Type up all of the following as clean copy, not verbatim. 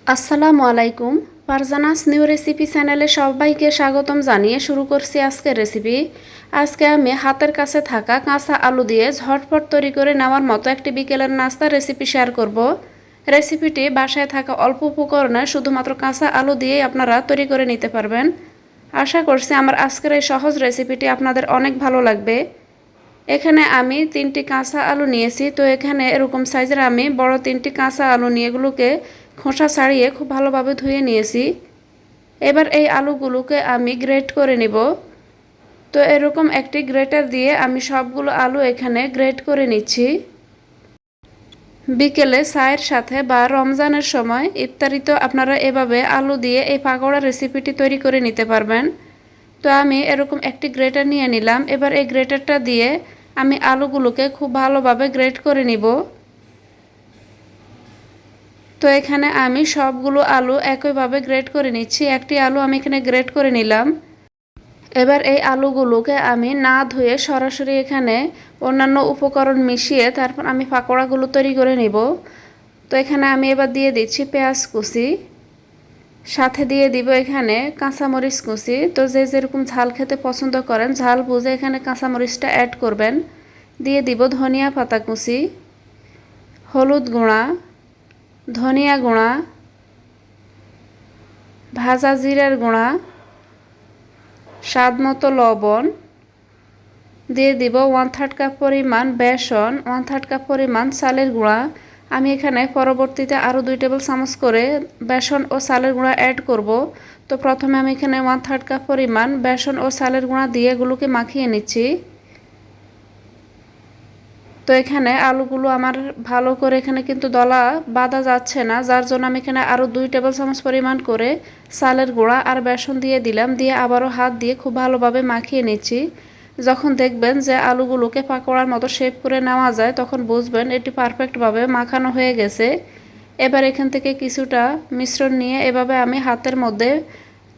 আসসালামু আলাইকুম। Farzana's new recipe চ্যানেলে সবাইকে স্বাগতম জানিয়ে শুরু করছি আজকের রেসিপি। আজকে আমি হাতের কাছে থাকা কাঁচা আলু দিয়ে ঝটপট তৈরি করে নেওয়ার মতো একটি বিকেলের নাস্তা রেসিপি শেয়ার করব। রেসিপিটি বাসায় থাকা অল্প উপকরণে শুধুমাত্র কাঁচা আলু দিয়েই আপনারা তৈরি করে নিতে পারবেন। আশা করছি আমার আজকের এই সহজ রেসিপিটি আপনাদের অনেক ভালো লাগবে। এখানে আমি 3টি কাঁচা আলু নিয়েছি। তো এখানে এরকম সাইজের আমি বড় 3টি কাঁচা আলু নিয়ে এগুলোকে খোসা ছাড়িয়ে খুব ভালোভাবে ধুয়ে নিয়েছি। এবার এই আলুগুলোকে আমি গ্রেট করে নিব। তো এরকম একটি গ্রেটার দিয়ে আমি সবগুলো আলু এখানে গ্রেট করে নিচ্ছি। বিকেলে চায়ের সাথে বা রমজানের সময় ইফতারিতে আপনারা এভাবে আলু দিয়ে এই পাকোড়া রেসিপিটি তৈরি করে নিতে পারবেন। তো আমি এরকম একটি গ্রেটার নিয়ে নিলাম। এবার এই গ্রেটারটা দিয়ে আমি আলুগুলোকে খুব ভালোভাবে গ্রেট করে নিব। তো এখানে আমি সবগুলো আলু একইভাবে গ্রেট করে নিচ্ছি। একটি আলু আমি এখানে গ্রেট করে নিলাম। এবার এই আলুগুলোকে আমি না ধুয়ে সরাসরি এখানে অন্যান্য উপকরণ মিশিয়ে তারপর আমি পাকোড়াগুলো তৈরি করে নিব। তো এখানে আমি এবার দিয়ে দিচ্ছি পেঁয়াজ কুচি, সাথে দিয়ে দিব এখানে কাঁচামরিচ কুচি। তো যে যেরকম ঝাল খেতে পছন্দ করেন ঝাল বুঝে এখানে কাঁচামরিচটা অ্যাড করবেন। দিয়ে দিব ধনিয়া পাতা কুচি, হলুদ গুঁড়া, ধনিয়া গুঁড়া, ভাজা জিরার গুঁড়া, স্বাদ মতো লবণ, দিয়ে দিব 1/3 কাপ পরিমাণ বেসন, 1/3 কাপ পরিমাণ চালের গুঁড়া। আমি এখানে পরবর্তীতে আরও 2 টেবিল চামচ করে বেসন ও চালের গুঁড়া অ্যাড করব। তো প্রথমে আমি এখানে 1/3 কাপ পরিমাণ বেসন ও চালের গুঁড়া দিয়ে এগুলোকে মাখিয়ে নিচ্ছি। তো এখানে আলুগুলো আমার ভালো করে এখানে কিন্তু দলা বাঁধা যাচ্ছে না, যার জন্য আমি এখানে আরও 2 টেবিল চামচ পরিমাণ করে চালের গুঁড়া আর বেসন দিয়ে দিলাম। দিয়ে আবারও হাত দিয়ে খুব ভালোভাবে মাখিয়ে নিচ্ছি। যখন দেখবেন যে আলুগুলোকে পাকোড়ার মতো শেপ করে নেওয়া যায় তখন বুঝবেন এটি পারফেক্টভাবে মাখানো হয়ে গেছে। এবার এখান থেকে কিছুটা মিশ্রণ নিয়ে এভাবে আমি হাতের মধ্যে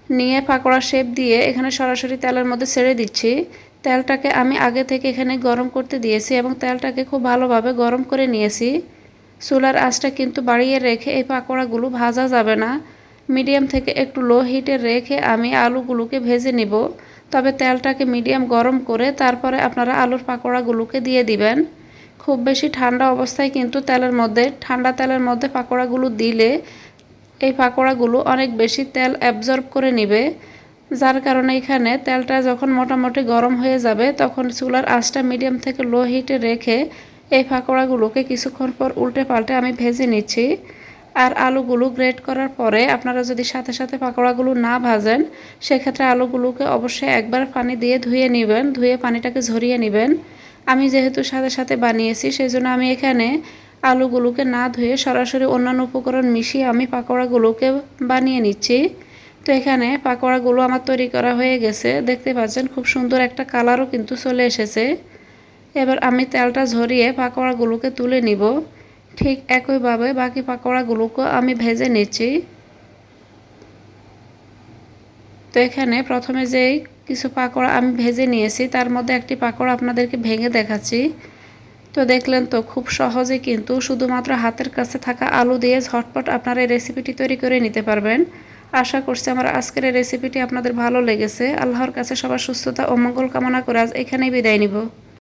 নিয়ে পাকোড়া শেপ দিয়ে এখানে সরাসরি তেলের মধ্যে ছেড়ে দিচ্ছি। তেলটাকে আমি আগে থেকে এখানে গরম করতে দিয়েছি এবং তেলটাকে খুব ভালোভাবে গরম করে নিয়েছি। চুলার আঁচটা কিন্তু বাড়িয়ে রেখে এই পাকোড়াগুলো ভাজা যাবে না, মিডিয়াম থেকে একটু লো হিটে রেখে আমি আলুগুলোকে ভেজে নিব। তবে তেলটাকে মিডিয়াম গরম করে তারপরে আপনারা আলুর পাকোড়াগুলোকে দিয়ে দিবেন। খুব বেশি ঠান্ডা অবস্থায় কিন্তু ঠান্ডা তেলের মধ্যে পাকোড়াগুলো দিলে এই পাকোড়াগুলো অনেক বেশি তেল অ্যাবজর্ব করে নেবে, যার কারণে এখানে তেলটা যখন মোটামুটি গরম হয়ে যাবে তখন চুলার আঁচটা মিডিয়াম থেকে লো হিটে রেখে এই পাকোড়াগুলোকে কিছুক্ষণ পর উল্টে পাল্টে আমি ভেজে নিচ্ছি। আর আলুগুলো গ্রেট করার পরে আপনারা যদি সাথে সাথে পাকোড়াগুলো না ভাজেন সেক্ষেত্রে আলুগুলোকে অবশ্যই একবার পানি দিয়ে ধুয়ে নেবেন, ধুয়ে পানিটাকে ঝরিয়ে নেবেন। আমি যেহেতু সাথে সাথে বানিয়েছি সেই জন্য আমি এখানে আলুগুলোকে না ধুয়ে সরাসরি অন্যান্য উপকরণ মিশিয়ে আমি পাকোড়াগুলোকে বানিয়ে নিচ্ছি। তো এখানে পাকোড়াগুলো আমার তৈরি করা হয়ে গেছে, দেখতে পাচ্ছেন খুব সুন্দর একটা কালারও কিন্তু চলে এসেছে। এবার আমি তেলটা ঝরিয়ে পাকোড়াগুলোকে তুলে নিব। ঠিক একইভাবে বাকি পাকোড়াগুলোকে আমি ভেজে নিচ্ছি। তো এখানে প্রথমে যেই কিছু পাকোড়া আমি ভেজে নিয়েছি তার মধ্যে একটি পাকোড়া আপনাদেরকে ভেঙে দেখাচ্ছি। তো দেখলেন তো খুব সহজে কিন্তু শুধুমাত্র হাতের কাছে থাকা আলু দিয়ে ঝটপট আপনারা এই রেসিপিটি তৈরি করে নিতে পারবেন। আশা করছি আমার আজকের এই রেসিপিটি আপনাদের ভালো লেগেছে। আল্লাহর কাছে সবার সুস্থতা ও মঙ্গল কামনা করে আজ এখানেই বিদায় নিব।